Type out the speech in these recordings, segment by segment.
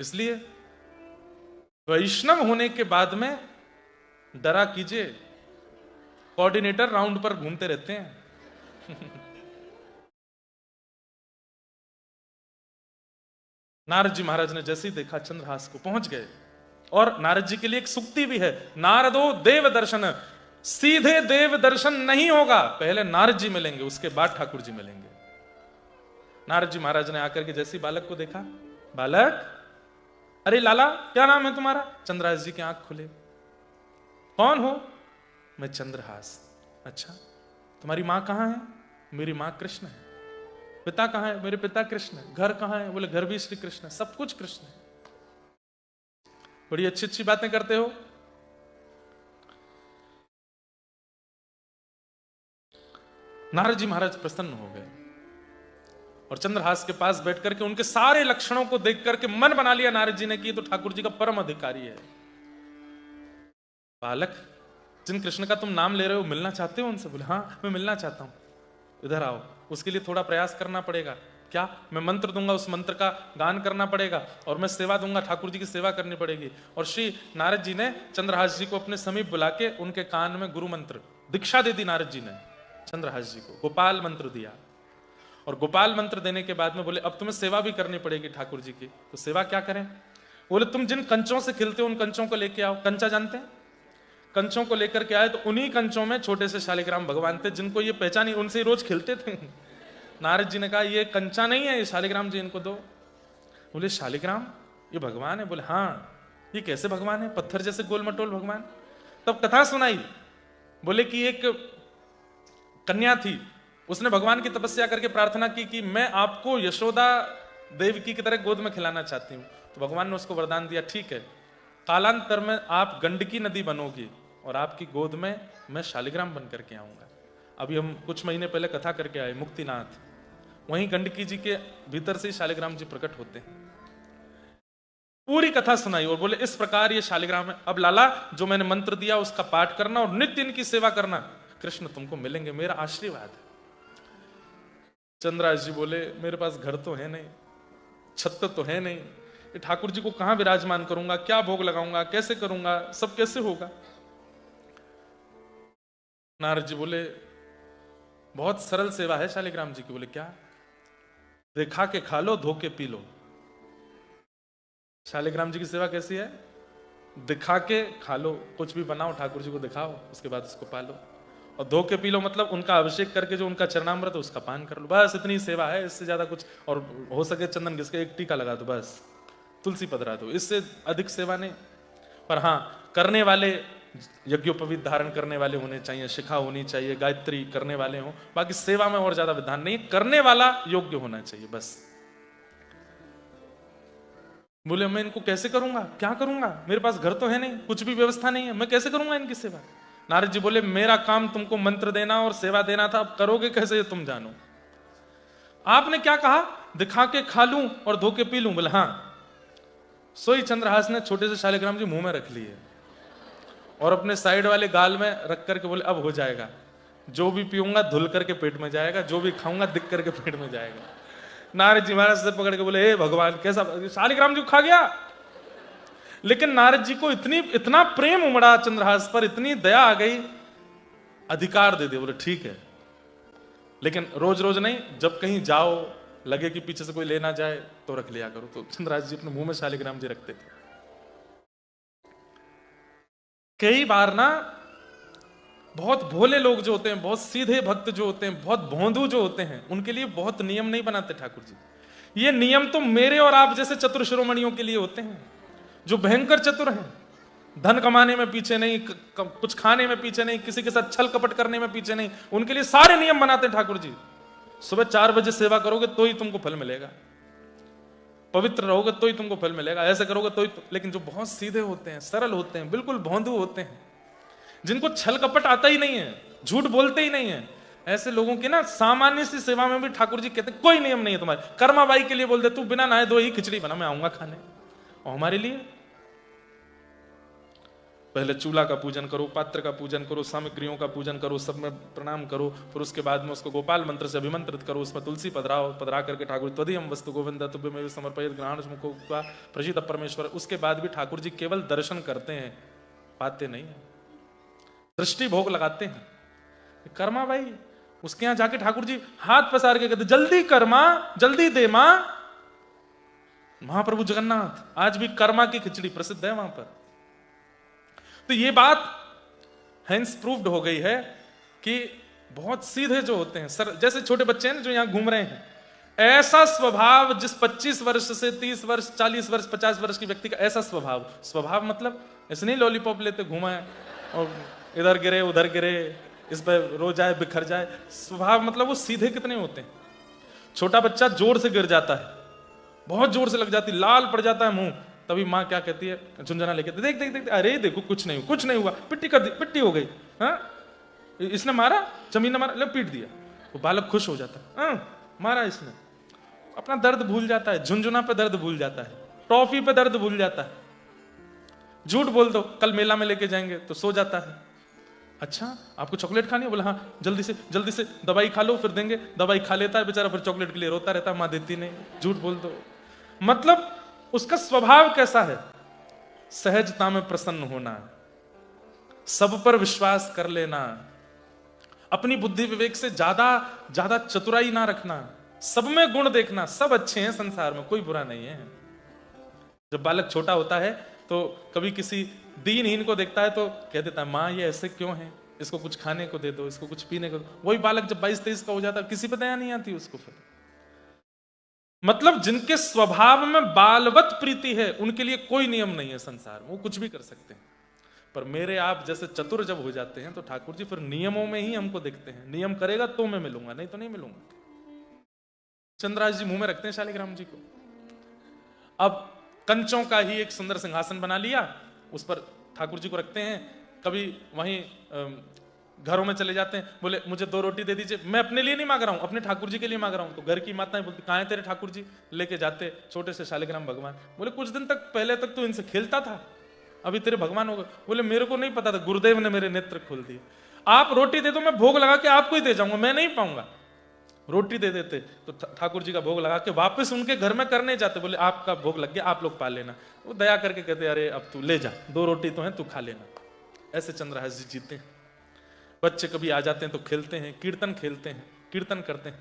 इसलिए वैष्णव होने के बाद में डरा कीजिए, कोऑर्डिनेटर राउंड पर घूमते रहते हैं। नारद जी महाराज ने जैसे ही देखा चंद्रहास को, पहुंच गए। और नारद जी के लिए एक सूक्ति भी है, नारदो देव दर्शन, सीधे देव दर्शन नहीं होगा, पहले नारद जी मिलेंगे, उसके बाद ठाकुर जी मिलेंगे। नारद जी महाराज ने आकर के जैसे ही बालक को देखा, बालक, अरे लाला क्या नाम है तुम्हारा? चंद्रहास जी की आंख खुले, कौन हो? मैं चंद्रहास। अच्छा, तुम्हारी मां कहां है? मेरी मां कृष्ण है। पिता कहां है? मेरे पिता कृष्ण है। घर कहां है? बोले घर भी श्री कृष्ण है, सब कुछ कृष्ण है। बड़ी अच्छी अच्छी बातें करते हो। नारद जी महाराज प्रसन्न हो गए और चंद्रहास के पास बैठ करके उनके सारे लक्षणों को देख करके मन बना लिया नारद जी ने कि तो ठाकुर जी का परम अधिकारी है। बालक, जिन कृष्ण का तुम नाम ले रहे हो, मिलना चाहते हो उनसे? बोले हाँ, मैं मिलना चाहता हूं। इधर आओ। उसके लिए थोड़ा प्रयास करना पड़ेगा। क्या? मैं मंत्र दूंगा, उस मंत्र का गान करना पड़ेगा और मैं सेवा दूंगा, ठाकुर जी की सेवा करनी पड़ेगी। और श्री नारद जी ने चंद्रहास जी को अपने समीप बुला के उनके कान में गुरु मंत्र दीक्षा दे दी। नारद जी ने चंद्रहास जी को गोपाल मंत्र दिया और गोपाल मंत्र देने के बाद में बोले अब तुम्हें सेवा भी करनी पड़ेगी ठाकुर जी की। तो सेवा क्या करें? बोले तुम जिन कंचों से खेलते हो उन कंचों को लेके आओ। कंचा जानते हैं? कंचों को लेकर के आए तो उन्हीं कंचों में छोटे से शालिग्राम भगवान थे, जिनको ये पहचानी, उनसे ही रोज खेलते थे। नारद जी ने कहा ये कंचा नहीं है, ये शालिग्राम जी इनको दो। बोले शालिग्राम ये भगवान है? बोले हाँ। ये कैसे भगवान है? पत्थर जैसे गोल मटोल भगवान। तब कथा सुनाई। बोले कि एक कन्या थी, उसने भगवान की तपस्या करके प्रार्थना की कि मैं आपको यशोदा देवकी की तरह गोद में खिलाना चाहती हूँ। तो भगवान ने उसको वरदान दिया, ठीक है, कालांतर में आप गंडकी नदी बनोगी और आपकी गोद में मैं शालिग्राम बन करके आऊंगा। अभी हम कुछ महीने पहले कथा करके आए मुक्तिनाथ, वहीं गंडकी जी के भीतर से ही शालिग्राम जी प्रकट होते हैं। पूरी कथा सुनाई और बोले इस प्रकार ये शालिग्राम है। अब लाला जो मैंने मंत्र दिया उसका पाठ करना और नित्य इनकी सेवा करना, कृष्ण तुमको मिलेंगे, मेरा आशीर्वाद है। चंद्रहास जी बोले मेरे पास घर तो है नहीं, छत तो है नहीं, ठाकुर जी को कहां विराजमान करूंगा, क्या भोग लगाऊंगा, कैसे करूंगा, सब कैसे होगा? नारद जी बोले बहुत सरल सेवा है शालिग्राम जी की। बोले क्या? दिखा के खा लो, धो के पी लो। शालिग्राम जी की सेवा कैसी है? दिखा के खा लो, कुछ भी बनाओ, ठाकुर जी को दिखाओ, उसके बाद उसको पालो। और धो के पी लो मतलब उनका अभिषेक करके जो उनका चरणामृत उसका पान कर लो, बस इतनी सेवा है। इससे ज्यादा कुछ, और हो सके चंदन घिस के एक टीका लगा दो, बस तुलसी पधरा दो, इससे अधिक सेवा नहीं। पर हाँ, करने वाले यज्ञोपवीत धारण करने वाले होने चाहिए, शिखा होनी चाहिए, गायत्री करने वाले हों। बाकी सेवा में और ज्यादा विधान नहीं, करने वाला योग्य होना चाहिए बस। बोले मैं इनको कैसे करूंगा, क्या करूंगा, मेरे पास घर तो है नहीं, कुछ भी व्यवस्था नहीं है, मैं कैसे करूंगा इनकी सेवा? नारद जी बोले मेरा काम तुमको मंत्र देना और सेवा देना था, अब करोगे कैसे ये तुम जानो। आपने क्या कहा? दिखा के खा लूं और धो के पी लूं? बोले हाँ। सोई चंद्रहास ने छोटे से शालिग्राम जी मुंह में रख लिए और अपने साइड वाले गाल में रख करके बोले अब हो जाएगा, जो भी पीऊंगा धुल करके पेट में जाएगा, जो भी खाऊंगा दिख करके पेट में जाएगा। नारद जी महाराज से पकड़ के बोले हे भगवान, कैसा शालिग्राम जी खा गया? लेकिन नारद जी को इतना प्रेम उमड़ा चंद्रहास पर, इतनी दया आ गई, अधिकार दे दिया। बोले ठीक है, लेकिन रोज रोज नहीं, जब कहीं जाओ लगे कि पीछे से कोई ले ना जाए तो रख लिया करो। तो चंद्रहास जी अपने मुंह में शालिग्राम जी रखते थे। कई बार ना बहुत भोले लोग जो होते हैं, बहुत सीधे भक्त जो होते हैं, बहुत भोंदू जो होते हैं, उनके लिए बहुत नियम नहीं बनाते ठाकुर जी। ये नियम तो मेरे और आप जैसे चतुर शिरोमणियों के लिए होते हैं, जो भयंकर चतुर हैं, धन कमाने में पीछे नहीं, कुछ खाने में पीछे नहीं, किसी के साथ छल कपट करने में पीछे नहीं। उनके लिए सारे नियम बनाते हैं ठाकुर जी। सुबह 4 बजे सेवा करोगे तो ही तुमको फल मिलेगा, पवित्र रहोगे तो ही तुमको फल मिलेगा, ऐसे करोगे तो ही। लेकिन जो बहुत सीधे होते हैं, सरल होते हैं, बिल्कुल भोंदू होते हैं, जिनको छल कपट आता ही नहीं है, झूठ बोलते ही नहीं है, ऐसे लोगों की ना सामान्य सी सेवा में भी ठाकुर जी कहते कोई नियम नहीं है तुम्हारे। कर्माबाई के लिए बोल दे तू बिना नहाए धोए ही खिचड़ी बना, मैं आऊंगा खाने। और हमारे लिए पहले चूल्हा का पूजन करो, पात्र का पूजन करो, सामग्रियों का पूजन करो, सब में प्रणाम करो, फिर उसके बाद में उसको गोपाल मंत्र से अभिमंत्रित करो, उसमें तुलसी पधराओ, पधरा करके ठाकुर त्वदीयम वस्तु गोविंद तुभ्यमेव समर्पयेत् ग्रहण मुखो प्रसीद परमेश्वर। उसके बाद भी ठाकुर जी केवल दर्शन करते हैं, पाते नहीं है, दृष्टि भोग लगाते हैं। कर्मा भाई, उसके यहां जाके ठाकुर जी हाथ पसार के कहते जल्दी कर्मा, जल्दी दे मां। महाप्रभु जगन्नाथ आज भी कर्मा की खिचड़ी प्रसिद्ध है वहां पर। तो ये बात हेंस प्रूव्ड हो गई है कि बहुत सीधे जो होते हैं सर, जैसे छोटे बच्चे हैं जो यहां घूम रहे हैं, ऐसा स्वभाव जिस 25 वर्ष से 30 वर्ष 40 वर्ष 50 वर्ष की व्यक्ति का ऐसा स्वभाव, स्वभाव मतलब ऐसे नहीं लॉलीपॉप लेते घूमा है और इधर गिरे उधर गिरे, इस पर रो जाए बिखर जाए। स्वभाव मतलब वो सीधे कितने होते हैं। छोटा बच्चा जोर से गिर जाता है, बहुत जोर से लग जाती, लाल पड़ जाता है मुंह, तभी माँ क्या कहती है, झुंझुना लेके देख देख देख, अरे देखो कुछ नहीं कुछ नहीं हुआ, पिट्टी कर दी, पिट्टी हो गई, हाँ इसने मारा, जमीन ने मारा, ले पीट दिया। वो बालक खुश हो जाता है, हाँ मारा इसने, अपना दर्द भूल जाता है, झुंझुना पे दर्द भूल जाता है, टॉफी पे दर्द भूल जाता है। झूठ बोल दो कल मेला में लेके जाएंगे तो सो जाता है। अच्छा आपको चॉकलेट खानी है, बोला हाँ जल्दी से दवाई खा लो फिर देंगे, दवाई खा लेता है बेचारा, फिर चॉकलेट के लिए रोता रहता है, माँ देती नहीं। झूठ बोल दो, मतलब उसका स्वभाव कैसा है, सहजता में प्रसन्न होना, सब पर विश्वास कर लेना, अपनी बुद्धि विवेक से ज्यादा चतुराई ना रखना, सब में गुण देखना, सब अच्छे हैं संसार में, कोई बुरा नहीं है। जब बालक छोटा होता है तो कभी किसी दीनहीन को देखता है तो कह देता है माँ ये ऐसे क्यों है, इसको कुछ खाने को दे दो, इसको कुछ पीने को दो। वही बालक जब 22-23 का हो जाता है किसी पे दया नहीं आती उसको। फिर मतलब जिनके स्वभाव में बालवत प्रीति है उनके लिए कोई नियम नहीं है संसार में, वो कुछ भी कर सकते हैं। पर मेरे आप जैसे चतुर जब हो जाते हैं तो ठाकुर जी फिर नियमों में ही हमको देखते हैं, नियम करेगा तो मैं मिलूंगा, नहीं तो नहीं मिलूंगा। चंद्रहास जी मुंह में रखते हैं शालिग्राम जी को। अब कंचों का ही एक सुंदर सिंहासन बना लिया, उस पर ठाकुर जी को रखते हैं। कभी वहीं घरों में चले जाते हैं, बोले मुझे 2 रोटी दे दीजिए, मैं अपने लिए नहीं मांग रहा हूं, अपने ठाकुर जी के लिए मांग रहा हूं। तो घर की माताएं बोलती कहां है तेरे ठाकुर जी, लेके जाते छोटे से शालिग्राम भगवान। बोले कुछ दिन तक पहले तक तो इनसे खेलता था, अभी तेरे भगवान हो गए। बोले मेरे को नहीं पता था, गुरुदेव ने मेरे नेत्र खोल दिए। आप रोटी दे दो, मैं भोग लगा के आपको ही दे जाऊंगा, मैं नहीं पाऊंगा। रोटी दे देते तो ठाकुर जी का भोग लगा के वापस उनके घर में करने जाते, बोले आपका भोग लग गया, आप लोग पा लेना। वो दया करके कहते अरे अब तू ले जा, 2 रोटी तो है तू खा लेना। ऐसे चंद्रहास जी जीते हैं। बच्चे कभी आ जाते हैं तो खेलते हैं, कीर्तन खेलते हैं, कीर्तन करते हैं।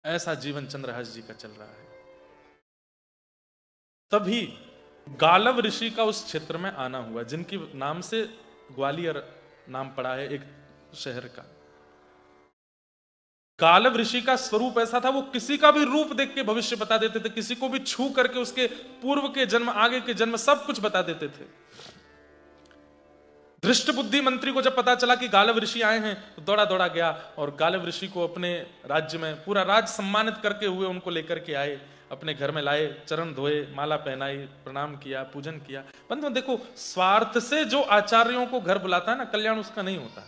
ऐसा जीवन चंद्रहास जी का चल रहा है। तभी गालव ऋषि का उस क्षेत्र में आना हुआ, जिनकी नाम से ग्वालियर नाम पड़ा है एक शहर का। गालव ऋषि का स्वरूप ऐसा था, वो किसी का भी रूप देख के भविष्य बता देते थे, किसी को भी छू करके उसके पूर्व के जन्म आगे के जन्म सब कुछ बता देते थे। धृष्ट बुद्धि मंत्री को जब पता चला कि गालव ऋषि आए हैं तो दौड़ा दौड़ा गया और गालव ऋषि को अपने राज्य में पूरा राज्य सम्मानित करके हुए उनको लेकर के आए, अपने घर में लाए, चरण धोए, माला पहनाई, प्रणाम किया, पूजन किया। बंधु देखो, स्वार्थ से जो आचार्यों को घर बुलाता है ना, कल्याण उसका नहीं होता।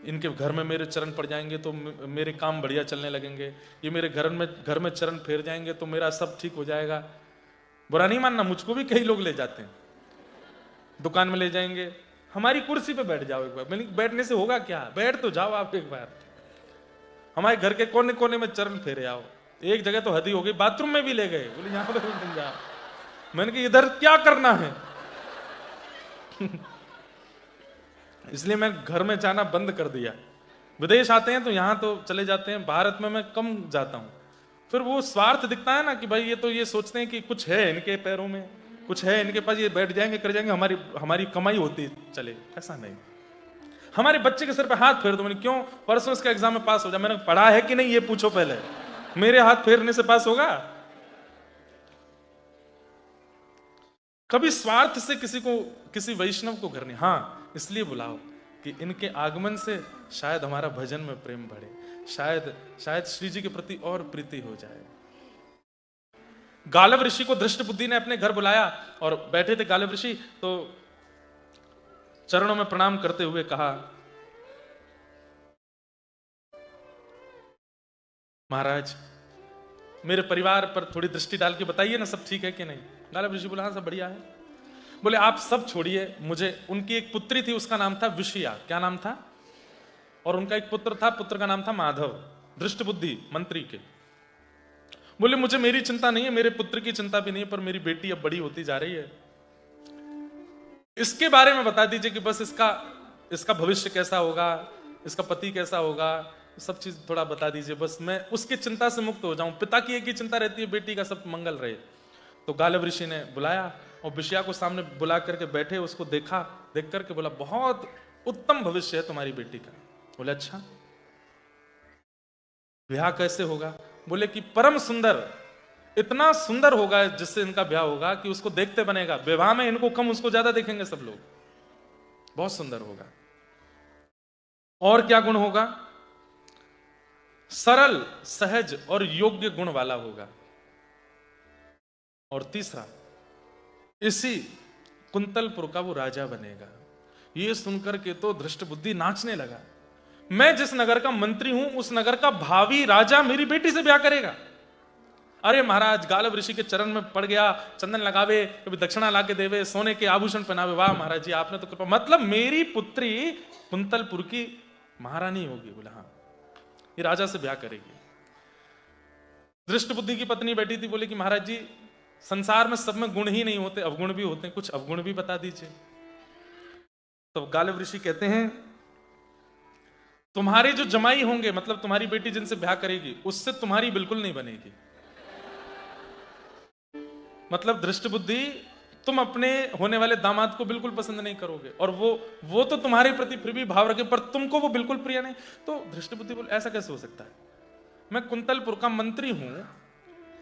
इनके घर में मेरे चरण पड़ जाएंगे तो मेरे काम बढ़िया चलने लगेंगे, ये मेरे घर में चरण फेर जाएंगे तो मेरा सब ठीक हो जाएगा। बुरा नहीं मानना, मुझको भी कई लोग ले जाते हैं, दुकान में ले जाएंगे, हमारी कुर्सी पे बैठ जाओ एक बार। मैंने बैठने से होगा क्या, बैठ तो जाओ आप एक बार, हमारे घर के कोने कोने में चरण फेरे आओ। एक जगह तो हद ही हो गई, बाथरूम में भी ले गए, बोले यहां पर बन जाओ। मैंने कहा इधर क्या करना है इसलिए मैं घर में जाना बंद कर दिया। विदेश आते हैं तो यहां तो चले जाते हैं, भारत में मैं कम जाता हूं। फिर वो स्वार्थ दिखता है ना कि भाई ये तो ये सोचते हैं कि कुछ है इनके पैरों में, कुछ है इनके पास, ये बैठ जाएंगे कर जाएंगे, हमारी कमाई होती चले। ऐसा नहीं। हमारे बच्चे के सर पे हाथ फेर दो। मैंने क्यों, परसों इसका एग्जाम में पास हो जाए। मैंने पढ़ा है कि नहीं ये पूछो पहले, मेरे हाथ फेरने से पास होगा? कभी स्वार्थ से किसी वैष्णव को घर नहीं। हाँ इसलिए बुलाओ कि इनके आगमन से शायद हमारा भजन में प्रेम बढ़े, शायद श्री जी के प्रति और प्रीति हो जाए। गालव ऋषि को धृष्ट बुद्धि ने अपने घर बुलाया और बैठे थे गालव ऋषि, तो चरणों में प्रणाम करते हुए कहा, महाराज मेरे परिवार पर थोड़ी दृष्टि डाल के बताइए ना, सब ठीक है कि नहीं। गालव ऋषि बोला हाँ सब बढ़िया है। बोले आप सब छोड़िए, मुझे उनकी एक पुत्री थी, उसका नाम था विषया। क्या नाम था? और उनका एक पुत्र था, पुत्र का नाम था माधव, दृष्ट बुद्धि मंत्री के। बोले मुझे मेरी चिंता नहीं है, मेरे पुत्र की चिंता भी नहीं है, पर मेरी बेटी अब बड़ी होती जा रही है, इसके बारे में बता दीजिए कि बस इसका भविष्य कैसा होगा, इसका पति कैसा होगा, सब चीज थोड़ा बता दीजिए, बस मैं उसकी चिंता से मुक्त हो जाऊं। पिता की एक ही चिंता रहती है, बेटी का सब मंगल रहे। तो गालव ऋषि ने बुलाया और विषया को सामने बुला करके बैठे, उसको देखा, देख करके बोला बहुत उत्तम भविष्य है तुम्हारी बेटी का। बोले अच्छा, ब्याह कैसे होगा? बोले कि परम सुंदर, इतना सुंदर होगा जिससे इनका ब्याह होगा कि उसको देखते बनेगा, विवाह में इनको कम उसको ज्यादा देखेंगे सब लोग, बहुत सुंदर होगा। और क्या गुण होगा? सरल, सहज और योग्य गुण वाला होगा। और तीसरा, इसी कुंतलपुर का वो राजा बनेगा। ये सुनकर के तो धृष्ट बुद्धि नाचने लगा। मैं जिस नगर का मंत्री हूं, उस नगर का भावी राजा मेरी बेटी से ब्याह करेगा? अरे महाराज, गालव ऋषि के चरण में पड़ गया, चंदन लगावे, कभी दक्षिणा लाके देवे, सोने के आभूषण पहनावे। वाह महाराज जी, आपने तो कृपा, मतलब मेरी पुत्री कुंतलपुर की महारानी होगी। बोला हाँ, ये राजा से ब्याह करेगी। दृष्ट बुद्धि की पत्नी बैठी थी, बोले कि महाराज जी, संसार में सब में गुण ही नहीं होते, अवगुण भी होते हैं, कुछ अवगुण भी बता दीजिए। तो गालव ऋषि कहते हैं तुम्हारे जो जमाई होंगे, मतलब तुम्हारी बेटी जिनसे ब्याह करेगी, उससे तुम्हारी बिल्कुल नहीं बनेगी। मतलब दृष्ट बुद्धि, तुम अपने होने वाले दामाद को बिल्कुल पसंद नहीं करोगे, और वो तो तुम्हारे प्रति फिर भी भाव रखे, पर तुमको वो बिल्कुल प्रिय नहीं। तो दृष्ट बुद्धि बोले ऐसा कैसे हो सकता है? मैं कुंतलपुर का मंत्री हूं,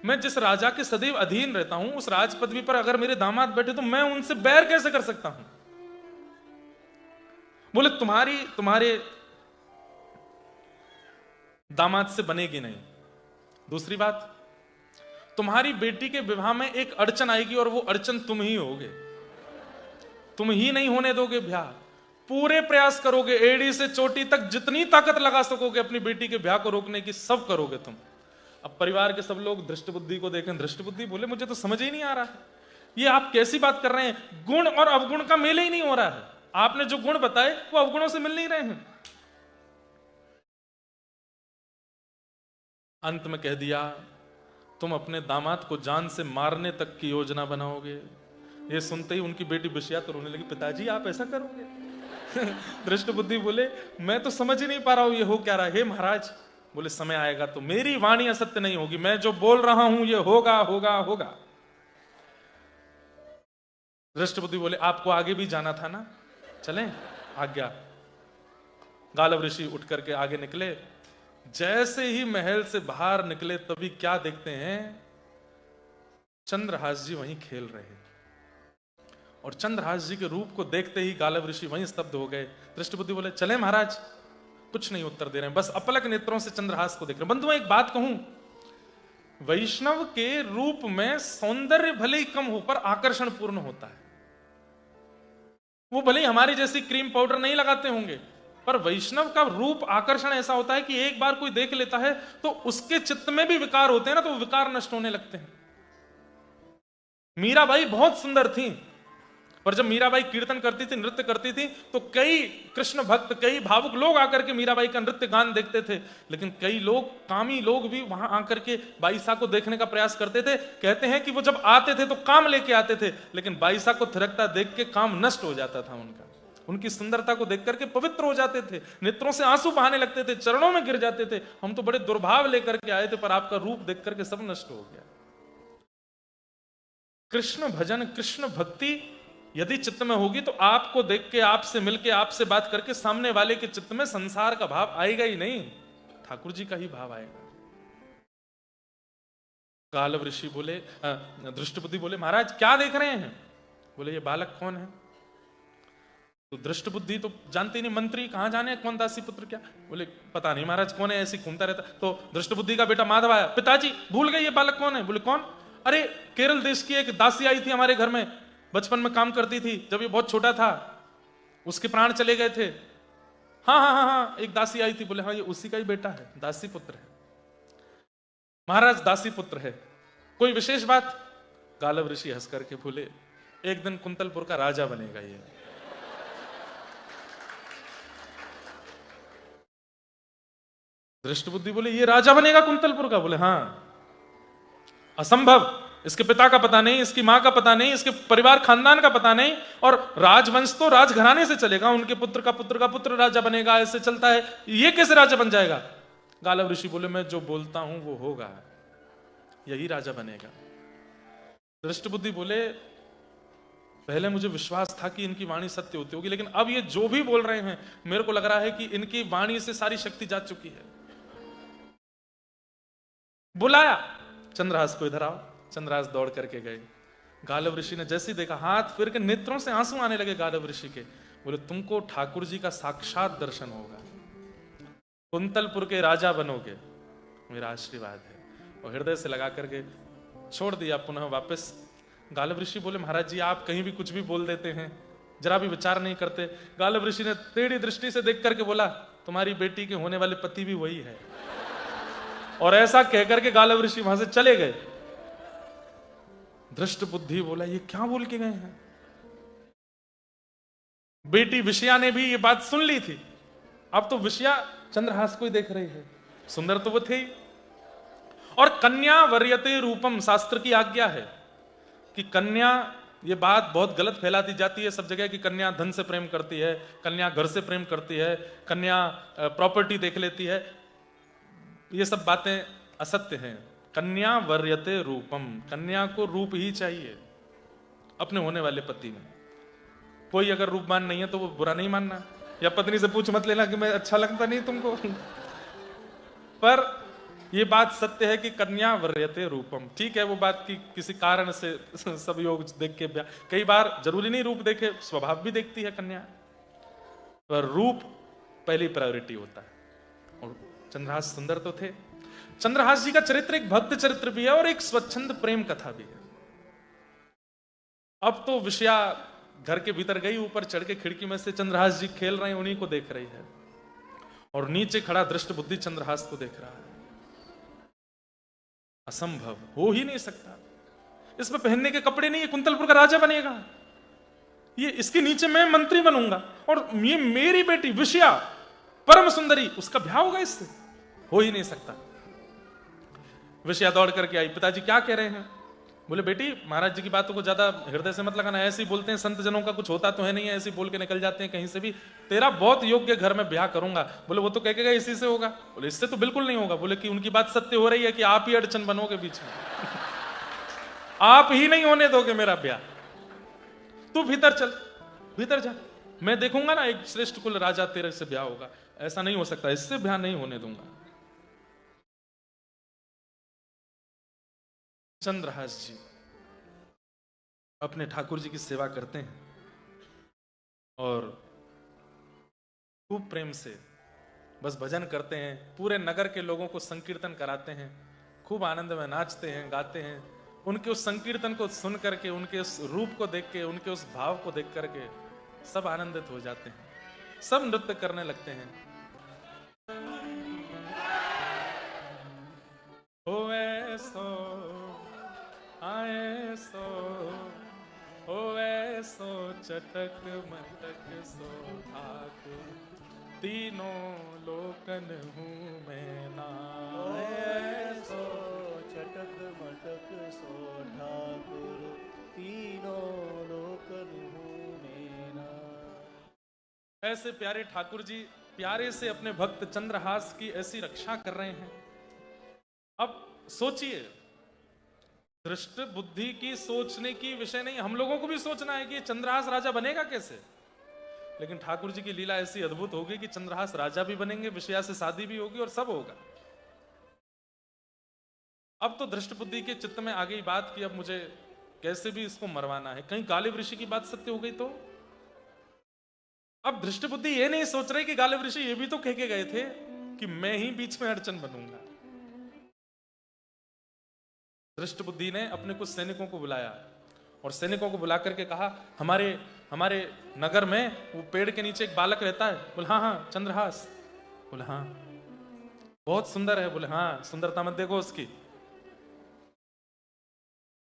मैं जिस राजा के सदैव अधीन रहता हूं, उस राज पदवी पर अगर मेरे दामाद बैठे तो मैं उनसे बैर कैसे कर सकता हूं? बोले तुम्हारे दामाद से बनेगी नहीं। दूसरी बात, तुम्हारी बेटी के विवाह में एक अड़चन आएगी, और वो अड़चन तुम ही होगे, तुम ही नहीं होने दोगे ब्याह। पूरे प्रयास करोगे, एड़ी से चोटी तक जितनी ताकत लगा सकोगे अपनी बेटी के ब्याह को रोकने की, सब करोगे तुम। अब परिवार के सब लोग दृष्ट बुद्धि को देखें। दृष्ट बुद्धि बोले मुझे तो समझ ही नहीं आ रहा है, ये आप कैसी बात कर रहे हैं? गुण और अवगुण का मेल ही नहीं हो रहा है। आपने जो गुण बताए वो अवगुणों से मिल नहीं रहे हैं। अंत में कह दिया, तुम अपने दामाद को जान से मारने तक की योजना बनाओगे। ये सुनते ही उनकी बेटी विषया तो रोने लगी, पिताजी आप ऐसा करोगे? दृष्ट बुद्धि बोले मैं तो समझ ही नहीं पा रहा हूं ये हो क्या रहा है। हे महाराज, बोले समय आएगा तो मेरी वाणी असत्य नहीं होगी, मैं जो बोल रहा हूं ये होगा होगा होगा। दृष्ट बुद्धि बोले आपको आगे भी जाना था ना, चलें? आज्ञा। गालव ऋषि उठ करके आगे निकले। जैसे ही महल से बाहर निकले तभी क्या देखते हैं, चंद्रहास जी वहीं खेल रहे हैं। और चंद्रहास जी के रूप को देखते ही गालव ऋषि वहीं स्तब्ध हो गए। दृष्ट बुद्धि बोले चले महाराज? कुछ नहीं उत्तर दे रहे हैं, बस अपलक नेत्रों से चंद्रहास को देख रहे हैं। बंधुओं एक बात कहूं, वैष्णव के रूप में सौंदर्य भले ही कम हो पर आकर्षण पूर्ण होता है। वो भले ही हमारी जैसी क्रीम पाउडर नहीं लगाते होंगे, पर वैष्णव का रूप आकर्षण ऐसा होता है कि एक बार कोई देख लेता है तो उसके चित्त में भी विकार होते हैं ना, तो वो विकार नष्ट होने लगते हैं। मीराबाई बहुत सुंदर थी, पर जब मीराबाई कीर्तन करती थी, नृत्य करती थी, तो कई कृष्ण भक्त, कई भावुक लोग आकर के मीराबाई का नृत्य गान देखते थे। लेकिन कई लोग, कामी लोग भी वहां आकर के बाईसा को देखने का प्रयास करते थे। कहते हैं कि वो जब आते थे तो काम लेके आते थे, लेकिन बाईसा को थिरकता देख के काम नष्ट हो जाता था उनका। उनकी सुंदरता को देख करके पवित्र हो जाते थे, नेत्रों से आंसू बहाने लगते थे, चरणों में गिर जाते थे, हम तो बड़े दुर्भाव लेकर के आए थे, पर आपका रूप देख करके सब नष्ट हो गया। कृष्ण भजन, कृष्ण भक्ति यदि चित्त में होगी तो आपको देख के, आपसे मिलके, आपसे बात करके सामने वाले के चित्त में संसार का भाव आएगा ही नहीं, ठाकुर जी का ही भाव आएगा। गालव ऋषि बोले, दृष्ट बुद्धि बोले महाराज क्या देख रहे हैं? बोले ये बालक कौन है? तो दृष्ट बुद्धि तो जानते नहीं, मंत्री कहां जाने कौन दासी पुत्र क्या। बोले पता नहीं महाराज कौन है, ऐसी घूमता रहता। तो दृष्ट बुद्धि का बेटा माधव आया, पिताजी भूल गए ये बालक कौन है? बोले कौन? अरे केरल देश की एक दासी आई थी हमारे घर में, बचपन में काम करती थी, जब ये बहुत छोटा था उसके प्राण चले गए थे। हाँ हाँ हाँ हाँ, एक दासी आई थी। बोले हाँ ये उसी का ही बेटा है, दासी पुत्र है। महाराज दासी पुत्र है, कोई विशेष बात? गालव ऋषि हंस करके बोले, एक दिन कुंतलपुर का राजा बनेगा ये। दृष्टबुद्धि बोले, ये राजा बनेगा कुंतलपुर का? बोले हाँ। असंभव, इसके पिता का पता नहीं, इसकी मां का पता नहीं, इसके परिवार खानदान का पता नहीं, और राजवंश तो राजघराने से चलेगा, उनके पुत्र का पुत्र का पुत्र राजा बनेगा, ऐसे चलता है, ये कैसे राजा बन जाएगा? गालव ऋषि बोले, मैं जो बोलता हूं वो होगा, यही राजा बनेगा। दृष्टबुद्धि बोले, पहले मुझे विश्वास था कि इनकी वाणी सत्य होती होगी, लेकिन अब ये जो भी बोल रहे हैं मेरे को लग रहा है कि इनकी वाणी से सारी शक्ति जा चुकी है। बुलाया चंद्रहास को, इधर आओ। चंद्रहास दौड़ करके गए। गालव ऋषि ने जैसे ही देखा, हाथ फिर के नेत्रों से आंसू आने लगे गालव ऋषि के। बोले, तुमको ठाकुर जी का साक्षात दर्शन होगा, कुंतलपुर के राजा बनोगे, मेरा आशीर्वाद है। और हृदय से लगा करके छोड़ दिया पुनः वापस। गालव ऋषि बोले, महाराज जी आप कहीं भी कुछ भी बोल देते हैं, जरा भी विचार नहीं करते। गालव ऋषि ने टेढ़ी दृष्टि से देख करके बोला, तुम्हारी बेटी के होने वाले पति भी वही है। और ऐसा कहकर के गालव ऋषि वहां से चले गए। दृष्ट बुद्धि बोला, ये क्या बोल के गए हैं? बेटी विषया ने भी ये बात सुन ली थी। अब तो विषया चंद्रहास को ही देख रही है, सुंदर तो वो थे ही। और कन्या वर्यते रूपम, शास्त्र की आज्ञा है कि कन्या, ये बात बहुत गलत फैलाती जाती है सब जगह कि कन्या धन से प्रेम करती है, कन्या घर से प्रेम करती है, कन्या प्रॉपर्टी देख लेती है। ये सब बातें असत्य हैं। कन्या वर्यते रूपम, कन्या को रूप ही चाहिए अपने होने वाले पति में। कोई अगर रूपवान नहीं है तो वो बुरा नहीं मानना, या पत्नी से पूछ मत लेना कि मैं अच्छा लगता नहीं तुमको। पर ये बात सत्य है कि कन्या वर्यते रूपम। ठीक है, वो बात की किसी कारण से सब योग देख के, कई बार जरूरी नहीं रूप देखे, स्वभाव भी देखती है कन्या, पर रूप पहली प्रायोरिटी होता है। और चंद्रहास सुंदर तो थे। चंद्रहास जी का चरित्र एक भक्त चरित्र भी है और एक स्वच्छंद प्रेम कथा भी है। अब तो विषया घर के भीतर गई, ऊपर चढ़ के खिड़की में से चंद्रहास जी खेल रहे हैं, उन्हीं को देख रही है, और नीचे खड़ा दृष्ट बुद्धि चंद्रहास को देख रहा है। असंभव, हो ही नहीं सकता। इसमें पहनने के कपड़े नहीं, ये कुंतलपुर का राजा बनेगा, ये इसके नीचे मैं मंत्री बनूंगा, और ये मेरी बेटी विषया परम सुंदरी, उसका ब्याह होगा इससे, हो ही नहीं सकता। विषया दौड़ करके आई, पिताजी क्या कह रहे हैं? बोले, बेटी महाराज जी की बातों को ज्यादा हृदय से मत लगाना, ऐसे ही बोलते हैं संत जनों का, कुछ होता तो है नहीं है, ऐसे ही बोल के निकल जाते हैं कहीं से भी। तेरा बहुत योग्य घर में ब्याह करूंगा। बोले, वो तो कह के गए इसी से होगा। बोले, इससे तो बिल्कुल नहीं होगा। बोले कि उनकी बात सत्य हो रही है कि आप ही अड़चन बनोगे बीच में। आप ही नहीं होने दोगे मेरा ब्याह। तू भीतर चल, भीतर जा, मैं देखूंगा ना, एक श्रेष्ठ कुल राजा तेरे से ब्याह होगा। ऐसा नहीं हो सकता, इससे ब्याह नहीं होने दूंगा। चंद्रहास जी अपने ठाकुर जी की सेवा करते हैं और खूब प्रेम से बस भजन करते हैं, पूरे नगर के लोगों को संकीर्तन कराते हैं, खूब आनंद में नाचते हैं, गाते हैं। उनके उस संकीर्तन को सुन करके, उनके उस रूप को देख के, उनके उस भाव को देख करके सब आनंदित हो जाते हैं, सब नृत्य करने लगते हैं। होवे सो आए सो, होवे सो चटक मटक सो ठाकुर, तीनों लोकन हूँ मैं ना। सो चटक मटक सो ठाकुर, तीनों लोकन हूँ मैं ना। ऐसे प्यारे ठाकुर जी प्यारे से अपने भक्त चंद्रहास की ऐसी रक्षा कर रहे हैं। अब सोचिए, दृष्ट बुद्धि की सोचने की विषय नहीं, हम लोगों को भी सोचना है कि चंद्रहास राजा बनेगा कैसे। लेकिन ठाकुर जी की लीला ऐसी अद्भुत होगी कि चंद्रहास राजा भी बनेंगे, विषया से शादी भी होगी और सब होगा। अब तो दृष्ट बुद्धि के चित्त में आ गई बात कि अब मुझे कैसे भी इसको मरवाना है, कहीं गालिब ऋषि की बात सत्य हो गई तो। अब दृष्ट बुद्धि ये नहीं सोच रहे कि गालिब ऋषि ये भी तो कह के गए थे कि मैं ही बीच में अड़चन बनूंगा। दृष्ट बुद्धि ने अपने कुछ सैनिकों को बुलाया और सैनिकों को बुला करके कहा, हमारे नगर में वो पेड़ के नीचे एक बालक रहता है। बोले, हाँ हाँ चंद्रहास। बोले, हाँ बहुत सुंदर है। बोले, हाँ सुंदरता मत देखो उसकी,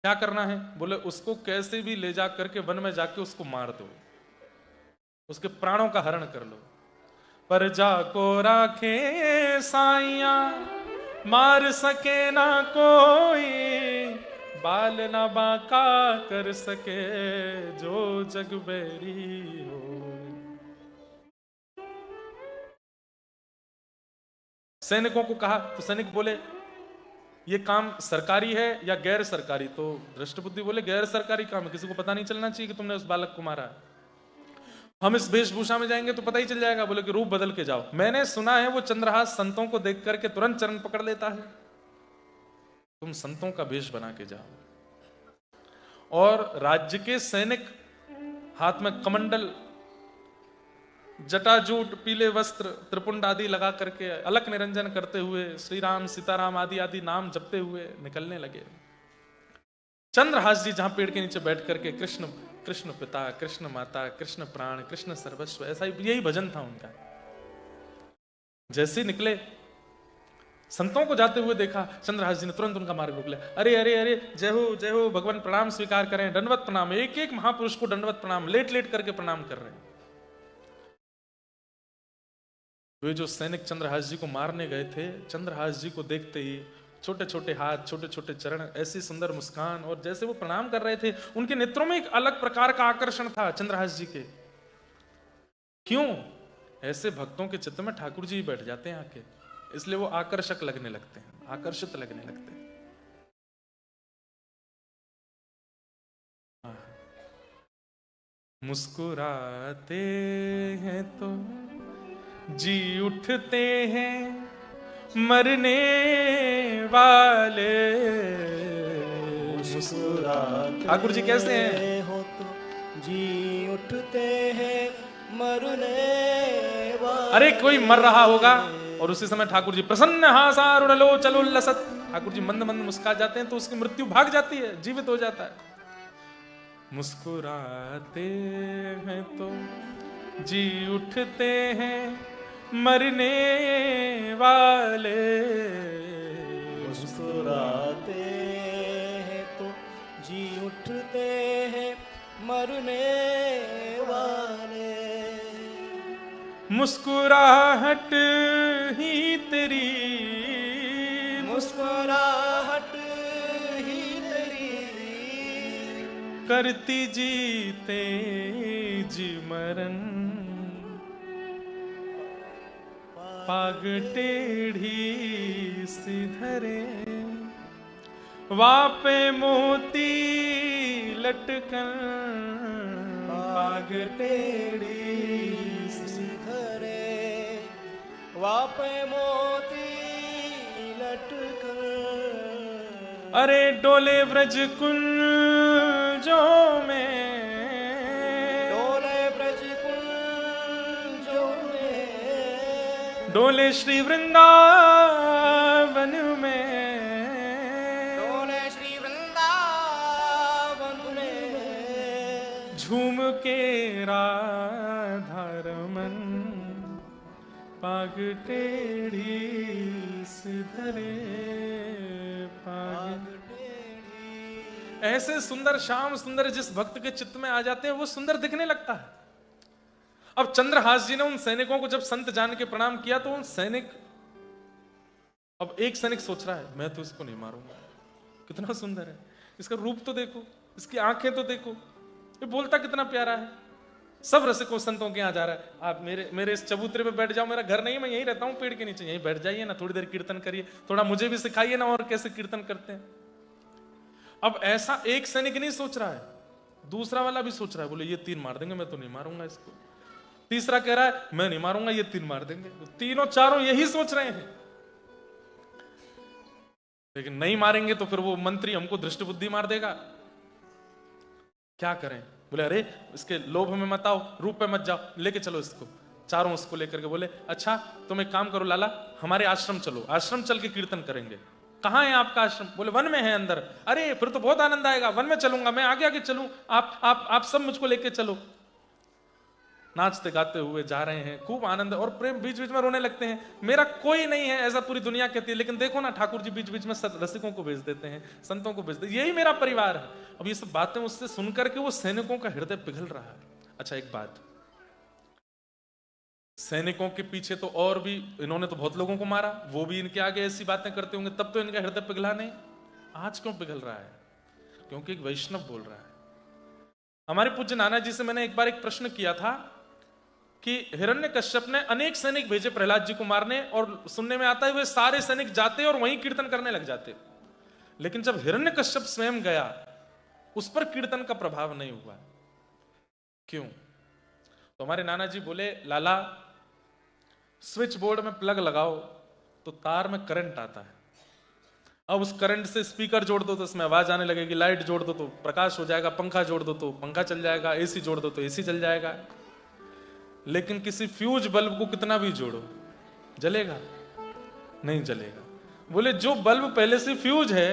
क्या करना है? बोले उसको कैसे भी ले जा करके वन में जाके उसको मार दो, उसके प्राणों का हरण कर लो। पर जाको राखे साइया, मार सके ना कोई, बाल ना बाका कर सके जो जग बैरी हो। सैनिकों को कहा तो सैनिक बोले ये काम सरकारी है या गैर सरकारी? तो दृष्टबुद्धि बोले गैर सरकारी काम है, किसी को पता नहीं चलना चाहिए कि तुमने उस बालक को मारा है। हम इस वेशभूषा में जाएंगे तो पता ही चल जाएगा। बोले कि रूप बदल के जाओ। मैंने सुना है वो चंद्रहास संतों को देख करके तुरंत चरण पकड़ लेता है, तुम संतों का वेश बना के जाओ। और राज्य के सैनिक हाथ में कमंडल, जटाजूट, पीले वस्त्र, त्रिपुंड आदि लगा करके अलक निरंजन करते हुए श्री राम सीताराम आदि आदि नाम जपते हुए निकलने लगे। चंद्रहास जी जहां पेड़ के नीचे बैठ करके कृष्ण कृष्ण पिता, कृष्ण माता, कृष्ण प्राण, कृष्ण सर्वस्व, ऐसा यही भजन था उनका। जैसे निकले, संतों को जाते हुए देखा, चंद्रहास जी ने तुरंत उनका मार्ग रोक लिया। अरे अरे अरे, जय हो भगवान, प्रणाम स्वीकार करें, दंडवत प्रणाम। एक एक महापुरुष को दंडवत प्रणाम, लेट लेट करके प्रणाम कर रहे हैं। वे जो सैनिक चंद्रहास जी को मारने गए थे, चंद्रहास जी को देखते ही छोटे छोटे हाथ, छोटे छोटे चरण, ऐसी सुंदर मुस्कान, और जैसे वो प्रणाम कर रहे थे उनके नेत्रों में एक अलग प्रकार का आकर्षण था चंद्रहास जी के। क्यों? ऐसे भक्तों के चित्त में ठाकुर जी बैठ जाते हैं आके, इसलिए वो आकर्षक लगने लगते हैं, आकर्षित लगने लगते हैं। मुस्कुराते हैं तो जी उठते हैं मरने वाले। ठाकुर जी कैसे हैं? हो तो जी उठते हैं मरने वाले। अरे कोई मर रहा होगा और उसी समय ठाकुर जी प्रसन्न हासारुण लोचन उल्लसत, ठाकुर जी मंद मंद मुस्कुरा जाते हैं तो उसकी मृत्यु भाग जाती है, जीवित हो जाता है। मुस्कुराते हैं तो जी उठते हैं मरने वाले। मुस्कुराते हैं तो जी उठते हैं मरने वाले। मुस्कुराहट ही तेरी, मुस्कुराहट ही तेरी, करती जीते जी मरण। पाग टेढ़ी सिधरे, वापे मोती लटकन। पाग टेढ़ी सिधरे, वापे मोती लटकन। अरे डोले व्रज कुंजों में, डोले श्री वृंदावन में, डोले श्री वृंदावन में। झूम के राधा रमन, पाग टेढ़ी सिधरे, पाग टेढ़ी। ऐसे सुंदर श्याम सुंदर जिस भक्त के चित्त में आ जाते हैं वो सुंदर दिखने लगता है। अब चंद्रहास जी ने उन सैनिकों को जब संत जान के प्रणाम किया तो उन सैनिक, अब एक सैनिक सोच रहा है मैं तो इसको नहीं मारूंगा, कितना सुंदर है, इसका रूप तो देखो, इसकी आंखें तो देखो, ये बोलता कितना प्यारा है। सब रसिकों संतों के यहाँ जा रहा है, आप मेरे इस चबूतरे पे बैठ जाओ, मेरा घर नहीं, मैं यहीं रहता हूँ पेड़ के नीचे, यहीं बैठ जाइए ना, थोड़ी देर कीर्तन करिए, थोड़ा मुझे भी सिखाइए ना और कैसे कीर्तन करते हैं। अब ऐसा एक सैनिक नहीं सोच रहा है, दूसरा वाला भी सोच रहा है, बोले ये 3 मार देंगे, मैं तो नहीं मारूंगा इसको। तीसरा कह रहा है मैं नहीं मारूंगा, ये 3 मार देंगे। तीनों चारों यही सोच रहे हैं, लेकिन नहीं मारेंगे तो फिर वो मंत्री हमको दृष्टि बुद्धि मार देगा, क्या करें। बोले अरे इसके लोभ में मत आओ, रूप पे मत जाओ, लेके चलो इसको। चारों उसको लेकर के बोले अच्छा तुम एक काम करो लाला, हमारे आश्रम चलो, आश्रम चल के कीर्तन करेंगे। कहाँ है आपका आश्रम? बोले वन में है अंदर। अरे फिर तो बहुत आनंद आएगा, वन में चलूंगा, मैं आगे आगे चलूं, आप सब मुझको लेके चलो। नाचते गाते हुए जा रहे हैं, खूब आनंद, और प्रेम बीच बीच में रोने लगते हैं, मेरा कोई नहीं है, ऐसा पूरी दुनिया कहती है। लेकिन देखो ना, ठाकुर जी बीच बीच में रसिकों को भेज देते हैं, संतों को भेज देते हैं, यही मेरा परिवार है। अब ये सब बातें उससे सुनकर के वो सैनिकों का हृदय पिघल रहा है। अच्छा एक बात, सैनिकों के पीछे तो और भी, इन्होंने तो बहुत लोगों को मारा, वो भी इनके आगे ऐसी बातें करते होंगे, तब तो इनका हृदय पिघला नहीं। आज क्यों पिघल रहा है? क्योंकि एक वैष्णव बोल रहा है। हमारे पूज्य नाना जी से मैंने एक बार एक प्रश्न किया था कि हिरण्यकश्यप ने अनेक सैनिक भेजे प्रहलाद जी को मारने, और सुनने में आता है वे सारे सैनिक जाते और वहीं कीर्तन करने लग जाते, लेकिन जब हिरण्यकश्यप स्वयं गया उस पर कीर्तन का प्रभाव नहीं हुआ। क्यों? तो हमारे नाना जी बोले, लाला स्विच बोर्ड में प्लग लगाओ तो तार में करंट आता है, अब उस करंट से स्पीकर जोड़ दो तो उसमें आवाज आने लगेगी, लाइट जोड़ दो तो प्रकाश हो जाएगा, पंखा जोड़ दो तो पंखा चल जाएगा, एसी जोड़ दो तो एसी चल जाएगा। लेकिन किसी फ्यूज बल्ब को कितना भी जोड़ो, जलेगा? नहीं जलेगा। बोले जो बल्ब पहले से फ्यूज है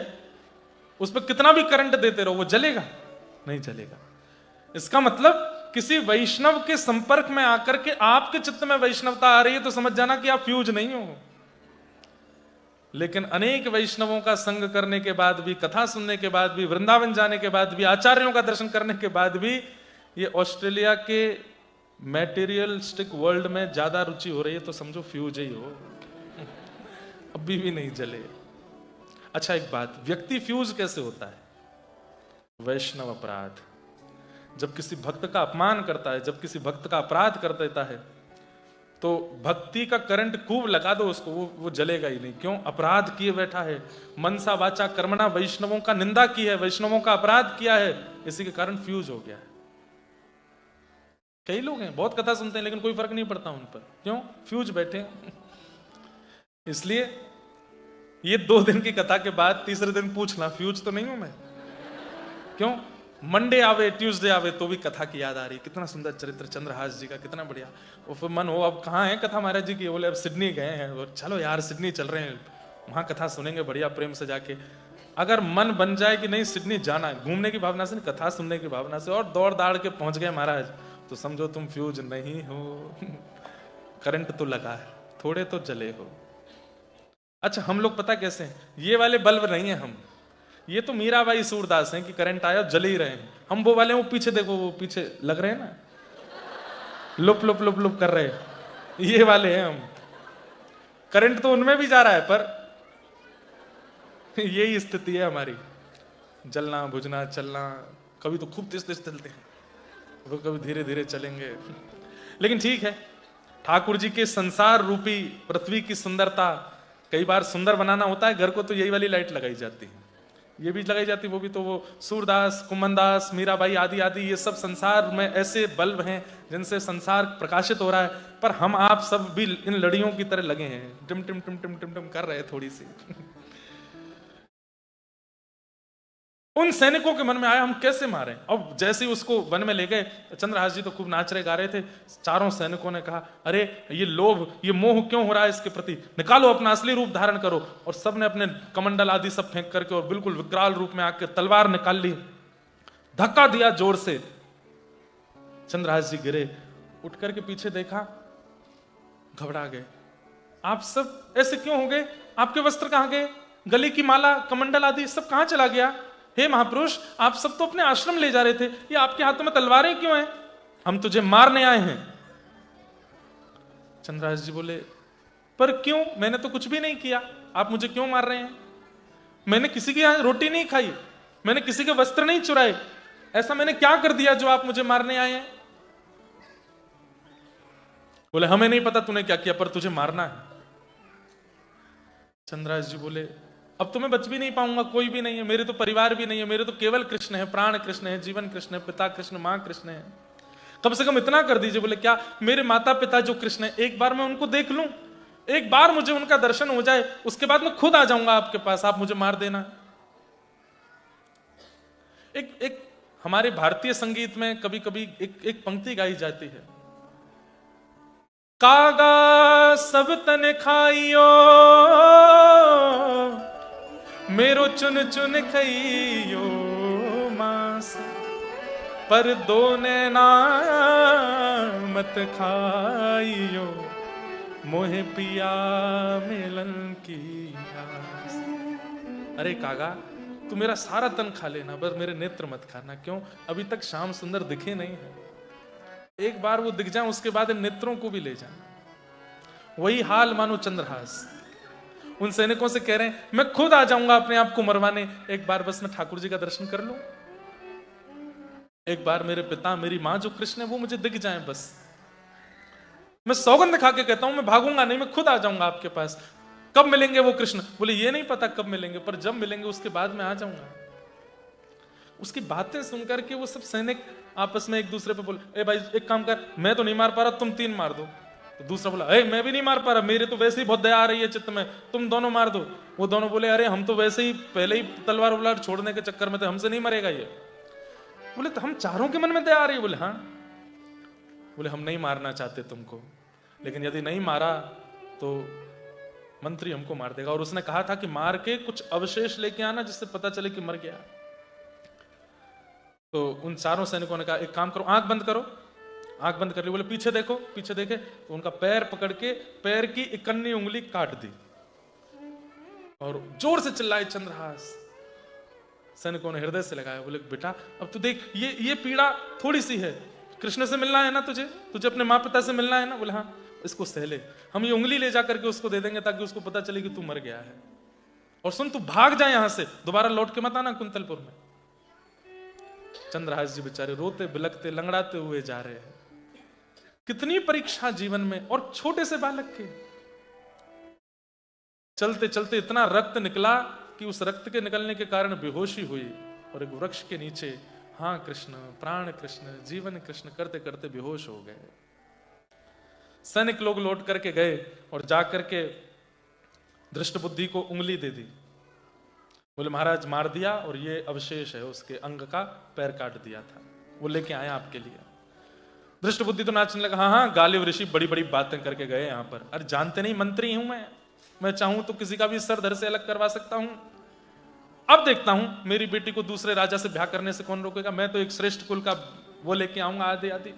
उस पर कितना भी करंट देते रहो, वो जलेगा? नहीं जलेगा। इसका मतलब किसी वैष्णव के संपर्क में आकर के आपके चित्त में वैष्णवता आ रही है तो समझ जाना कि आप फ्यूज नहीं हो। लेकिन अनेक वैष्णवों का संग करने के बाद भी, कथा सुनने के बाद भी, वृंदावन जाने के बाद भी, आचार्यों का दर्शन करने के बाद भी ये ऑस्ट्रेलिया के मैटेरियलिस्टिक वर्ल्ड में ज्यादा रुचि हो रही है तो समझो फ्यूज ही हो, अभी भी नहीं जले। अच्छा एक बात, व्यक्ति फ्यूज कैसे होता है? वैष्णव अपराध। जब किसी भक्त का अपमान करता है, जब किसी भक्त का अपराध कर देता है, तो भक्ति का करंट खूब लगा दो उसको, वो जलेगा ही नहीं। क्यों? अपराध किए बैठा है, मनसा वाचा कर्मणा, वैष्णवों का निंदा की है, वैष्णवों का अपराध किया है, इसी के कारण फ्यूज हो गया है। कई लोग हैं बहुत कथा सुनते हैं लेकिन कोई फर्क नहीं पड़ता उन पर। क्यों? फ्यूज बैठे हैं। इसलिए ये 2 दिन की कथा के बाद तीसरे दिन पूछना, फ्यूज तो नहीं हूं मैं? क्यों? मंडे आवे ट्यूसडे आवे तो भी कथा की याद आ रही, कितना सुंदर चरित्र चंद्रहास जी का, कितना बढ़िया। वो फिर मन हो, अब कहाँ है कथा महाराज जी की? बोले अब सिडनी गए हैं, और चलो यार सिडनी चल रहे हैं, वहां कथा सुनेंगे बढ़िया प्रेम से जाके। अगर मन बन जाए कि नहीं सिडनी जाना है, घूमने की भावना से, कथा सुनने की भावना से, और दौड़ दाड़ के पहुंच गए महाराज, तो समझो तुम फ्यूज नहीं हो। करंट तो लगा है, थोड़े तो जले हो। अच्छा हम लोग पता कैसे हैं? ये वाले बल्ब नहीं है हम, ये तो मीराबाई सूरदास हैं कि करंट आया जल ही रहे हैं। हम वो वाले, वो पीछे देखो, वो पीछे लग रहे हैं ना, लुप लुप लुप लुप कर रहे हैं, ये वाले हैं हम। करंट तो उनमें भी जा रहा है, पर यही स्थिति है हमारी, जलना बुझना चलना। कभी तो खूब तेज तेज चलते हैं, वो कभी धीरे धीरे चलेंगे। लेकिन ठीक है, ठाकुर जी के संसार रूपी पृथ्वी की सुंदरता, कई बार सुंदर बनाना होता है घर को, तो यही वाली लाइट लगाई जाती है, ये भी लगाई जाती, वो भी तो वो सूरदास, कुमनदास, मीराबाई आदि आदि, ये सब संसार में ऐसे बल्ब हैं जिनसे संसार प्रकाशित हो रहा है। पर हम आप सब भी इन लड़ियों की तरह लगे हैं, टिम टिम टिम टिम टिम टिम कर रहे हैं थोड़ी सी। उन सैनिकों के मन में आया हम कैसे मारें। अब जैसे ही उसको वन में ले गए, चंद्रहास जी तो खूब नाच रहे गा रहे थे। चारों सैनिकों ने कहा, अरे ये लोभ, ये मोह क्यों हो रहा है इसके प्रति, निकालो अपना असली रूप धारण करो। और सबने अपने कमंडल आदि सब फेंक करके और बिल्कुल विकराल रूप में आकर तलवार निकाल ली, धक्का दिया जोर से। चंद्रहास जी गिरे, उठ करके पीछे देखा, घबरा गए। आप सब ऐसे क्यों हो गए? आपके वस्त्र कहां गए? गले की माला, कमंडल आदि सब कहां चला गया? हे महापुरुष, आप सब तो अपने आश्रम ले जा रहे थे, ये आपके हाथों में तलवारें क्यों हैं? हम तुझे मारने आए हैं। चंद्रहास जी बोले, पर क्यों? मैंने तो कुछ भी नहीं किया, आप मुझे क्यों मार रहे हैं? मैंने किसी के यहां रोटी नहीं खाई, मैंने किसी के वस्त्र नहीं चुराए, ऐसा मैंने क्या कर दिया जो आप मुझे मारने आए हैं? बोले, हमें नहीं पता तूने क्या किया, पर तुझे मारना है। चंद्रहास जी बोले, अब तो मैं बच भी नहीं पाऊंगा, कोई भी नहीं है, मेरे तो परिवार भी नहीं है, मेरे तो केवल कृष्ण है, प्राण कृष्ण है, जीवन कृष्ण है, पिता कृष्ण, मां कृष्ण है, कम से कम इतना कर दीजिए। बोले, क्या? मेरे माता पिता जो कृष्ण है, एक बार मैं उनको देख लूं, एक बार मुझे उनका दर्शन हो जाए, उसके बाद मैं खुद आ जाऊंगा आपके पास, आप मुझे मार देना। एक हमारे भारतीय संगीत में कभी कभी एक पंक्ति गाई जाती है, कागा सब तन खाइयो, मेरो चुन चुन खइयो मांस। पर दो नैना मत खाइयो, मोहे पिया मिलन की आस। अरे कागा, तू मेरा सारा तन खा लेना, बस मेरे नेत्र मत खाना। क्यों? अभी तक श्याम सुंदर दिखे नहीं है, एक बार वो दिख जाए उसके बाद इन नेत्रों को भी ले जाना। वही हाल मानो चंद्रहास उन सैनिकों से कह रहे हैं, मैं खुद आ जाऊंगा अपने आप को मरवाने, एक बार बस मैं ठाकुर जी का दर्शन कर लूं, एक बार मेरे पिता मेरी मां जो कृष्ण है वो मुझे दिख जाए। बस मैं सौगंध खा के कहता हूं, मैं भागूंगा नहीं, मैं खुद आ जाऊंगा आपके पास। कब मिलेंगे वो कृष्ण? बोले ये नहीं पता कब मिलेंगे, पर जब मिलेंगे उसके बाद मैं आ जाऊंगा। उसकी बातें सुनकर के वो सब सैनिक आपस में एक दूसरे पे बोले, ए भाई एक काम कर, मैं तो नहीं मार पा रहा, तुम 3 मार दो। तो दूसरा बोला, ए मैं भी नहीं मार पा रहा, मेरे तो वैसे ही बहुत दया आ रही है चित्त में, तुम दोनों मार दो। वो दोनों बोले, अरे हम तो वैसे ही पहले ही तलवार वलवार छोड़ने के चक्कर में थे, हमसे नहीं मरेगा ये। बोले तो हम चारों के मन में दया आ रही है? बोले हाँ। बोले हम नहीं मारना चाहते तुमको, लेकिन यदि नहीं मारा तो मंत्री हमको मार देगा, और उसने कहा था कि मार के कुछ अवशेष लेके आना जिससे पता चले कि मर गया। तो उन चारों सैनिकों ने कहा, एक काम करो, आंख बंद करो। आंख बंद कर ली। बोले पीछे देखो। पीछे देखे तो उनका पैर पकड़ के पैर की इकन्नी उंगली काट दी और जोर से चिल्लाए चंद्रहास। सैनिकों ने हृदय से लगाया। बोले बेटा अब तू देख, ये पीड़ा थोड़ी सी है, कृष्ण से मिलना है ना तुझे अपने माँ पिता से मिलना है ना। बोले हाँ, इसको सहले, हम ये उंगली ले जाकर के उसको दे देंगे ताकि उसको पता चले कि तू मर गया है। और सुन, तू भाग जा यहां से, दोबारा लौट के मत आना कुंतलपुर में। चंद्रहास जी बेचारे रोते बिलखते लंगड़ाते हुए जा रहे हैं। कितनी परीक्षा जीवन में, और छोटे से बालक के। चलते चलते इतना रक्त निकला कि उस रक्त के निकलने के कारण बेहोशी हुई और एक वृक्ष के नीचे हाँ कृष्ण, प्राण कृष्ण, जीवन कृष्ण करते करते बेहोश हो गए। सैनिक लोग लौट करके गए और जाकर के दृष्टबुद्धि को उंगली दे दी। बोले महाराज मार दिया और ये अवशेष है उसके अंग का, पैर काट दिया था, वो लेके आए आपके लिए। दृष्टबुद्धि तो नाचने लगा, हाँ हाँ गालिब ऋषि बड़ी बड़ी बातें करके गए यहाँ पर। अरे जानते नहीं मंत्री हूं मैं चाहूं तो किसी का भी सर धड़ से अलग करवा सकता हूं। अब देखता हूं मेरी बेटी को दूसरे राजा से ब्याह करने से कौन रोकेगा, मैं तो एक श्रेष्ठ कुल का वो लेके आऊंगा आदि आदि।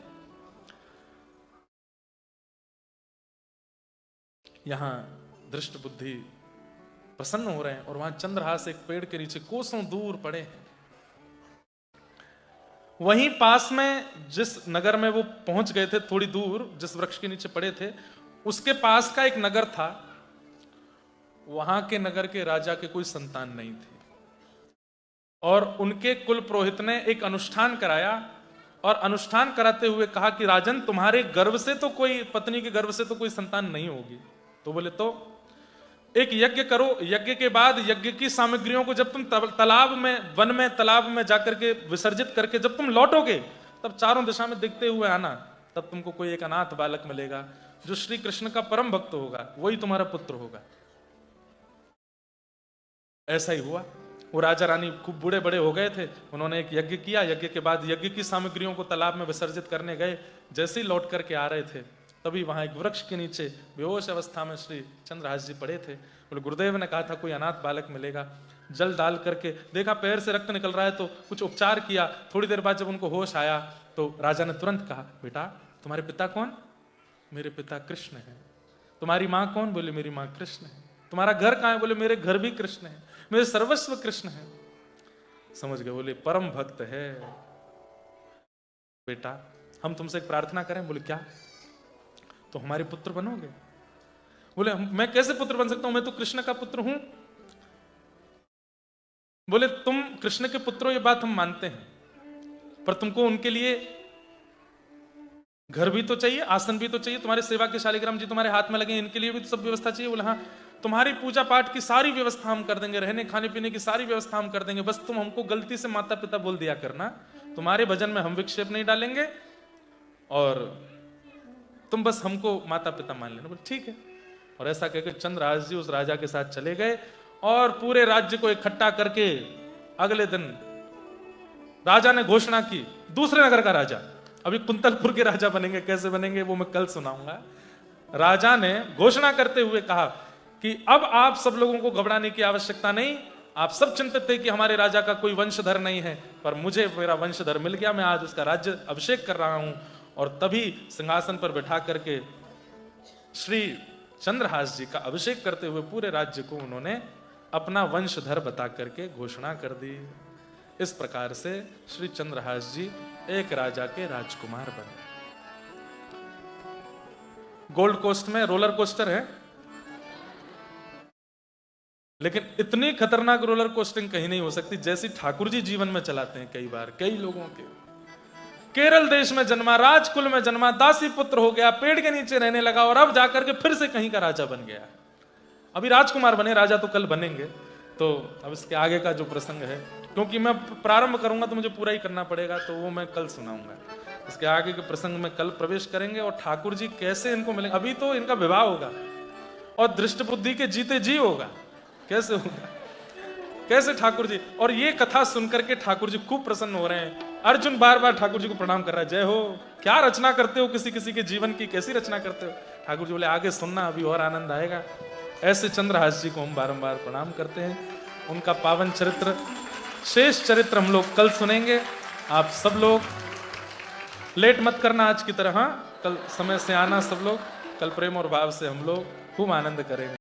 यहां दृष्टबुद्धि प्रसन्न हो रहे हैं और वहां चंद्रहास एक पेड़ के नीचे कोसों दूर पड़े हैं। वहीं पास में जिस नगर में वो पहुंच गए थे, थोड़ी दूर जिस वृक्ष के नीचे पड़े थे, उसके पास का एक नगर था। वहां के नगर के राजा के कोई संतान नहीं थे और उनके कुल पुरोहित ने एक अनुष्ठान कराया और अनुष्ठान कराते हुए कहा कि राजन तुम्हारे गर्भ से तो कोई, पत्नी के गर्भ से तो कोई संतान नहीं होगी। तो बोले तो एक यज्ञ करो, यज्ञ के बाद यज्ञ की सामग्रियों को जब तुम तालाब में, वन में तालाब में जाकर के विसर्जित करके जब तुम लौटोगे तब चारों दिशा में देखते हुए आना, तब तुमको कोई एक अनाथ बालक मिलेगा जो श्री कृष्ण का परम भक्त होगा, वही तुम्हारा पुत्र होगा। ऐसा ही हुआ। वो राजा रानी खूब बूढ़े बड़े हो गए थे, उन्होंने एक यज्ञ किया। यज्ञ के बाद यज्ञ की सामग्रियों को तालाब में विसर्जित करने गए। जैसे ही लौट करके आ रहे थे तभी वहां एक वृक्ष के नीचे बेहोश अवस्था में श्री चंद्रहास जी पड़े थे। बोले गुरुदेव ने कहा था कोई अनाथ बालक मिलेगा। जल डाल करके देखा पैर से रक्त निकल रहा है तो कुछ उपचार किया। थोड़ी देर बाद जब उनको होश आया तो राजा ने तुरंत कहा, बेटा तुम्हारे पिता कौन? मेरे पिता कृष्ण है। तुम्हारी माँ कौन? बोले मेरी माँ कृष्ण है। तुम्हारा घर कहाँ है? बोले मेरे घर भी कृष्ण है, मेरे सर्वस्व कृष्ण है। समझ गए? बोले परम भक्त है। बेटा हम तुमसे एक प्रार्थना करें। बोले क्या? तो हमारे पुत्र बनोगे? बोले मैं कैसे पुत्र बन सकता हूं, मैं तो कृष्ण का पुत्र हूं। बोले तुम कृष्ण के पुत्र हो ये बात हम मानते हैं, पर तुमको उनके लिए घर भी तो चाहिए, आसन भी तो चाहिए, तुम्हारे सेवा के शालिग्राम जी तुम्हारे हाथ में लगे, इनके लिए भी तो सब व्यवस्था चाहिए। बोले हाँ तुम्हारी पूजा पाठ की सारी व्यवस्था हम कर देंगे, रहने खाने पीने की सारी व्यवस्था हम कर देंगे, बस तुम हमको गलती से माता पिता बोल दिया करना, तुम्हारे भजन में हम विक्षेप नहीं डालेंगे और तुम बस हमको माता पिता मान लेना। बोले ठीक है। और ऐसा कहकर चंद्रहास जी उस राजा के साथ चले गए और पूरे राज्य को इकट्ठा करके अगले दिन राजा ने घोषणा की, दूसरे नगर का राजा, अभी कुंतलपुर के राजा बनेंगे, कैसे बनेंगे वो मैं कल सुनाऊंगा। राजा ने घोषणा करते हुए कहा कि अब आप सब लोगों को घबराने की आवश्यकता नहीं, आप सब चिंतित थे कि हमारे राजा का कोई वंशधर नहीं है, पर मुझे मेरा वंशधर मिल गया, मैं आज उसका राज्य अभिषेक कर रहा हूं। और तभी सिंहासन पर बैठा करके श्री चंद्रहास जी का अभिषेक करते हुए पूरे राज्य को उन्होंने अपना वंशधर बता करके घोषणा कर दी। इस प्रकार से श्री चंद्रहास जी एक राजा के राजकुमार बने। गोल्ड कोस्ट में रोलर कोस्टर है, लेकिन इतनी खतरनाक रोलर कोस्टिंग कहीं नहीं हो सकती जैसी ठाकुर जी जीवन में चलाते हैं। कई बार कई लोगों के, केरल देश में जन्मा, राजकुल में जन्मा, दासी पुत्र हो गया, पेड़ के नीचे रहने लगा और अब जाकर के फिर से कहीं का राजा बन गया। अभी राजकुमार बने, राजा तो कल बनेंगे। तो अब इसके आगे का जो प्रसंग है, क्योंकि मैं प्रारंभ करूंगा तो मुझे पूरा ही करना पड़ेगा, तो वो मैं कल सुनाऊंगा। इसके आगे के प्रसंग में कल प्रवेश करेंगे और ठाकुर जी कैसे इनको मिलेंगे। अभी तो इनका विवाह होगा और दृष्ट बुद्धि के जीते जी होगा। कैसे होगा, कैसे ठाकुर जी, और ये कथा सुनकर के ठाकुर जी खूब प्रसन्न हो रहे हैं। अर्जुन बार बार ठाकुर जी को प्रणाम कर रहा है, जय हो, क्या रचना करते हो, किसी किसी के जीवन की कैसी रचना करते हो। ठाकुर जी बोले आगे सुनना, अभी और आनंद आएगा। ऐसे चंद्रहास जी को हम बारंबार प्रणाम करते हैं। उनका पावन चरित्र, शेष चरित्र हम लोग कल सुनेंगे। आप सब लोग लेट मत करना आज की तरह, हाँ, कल समय से आना सब लोग। कल प्रेम और भाव से हम लोग खूब आनंद करेंगे।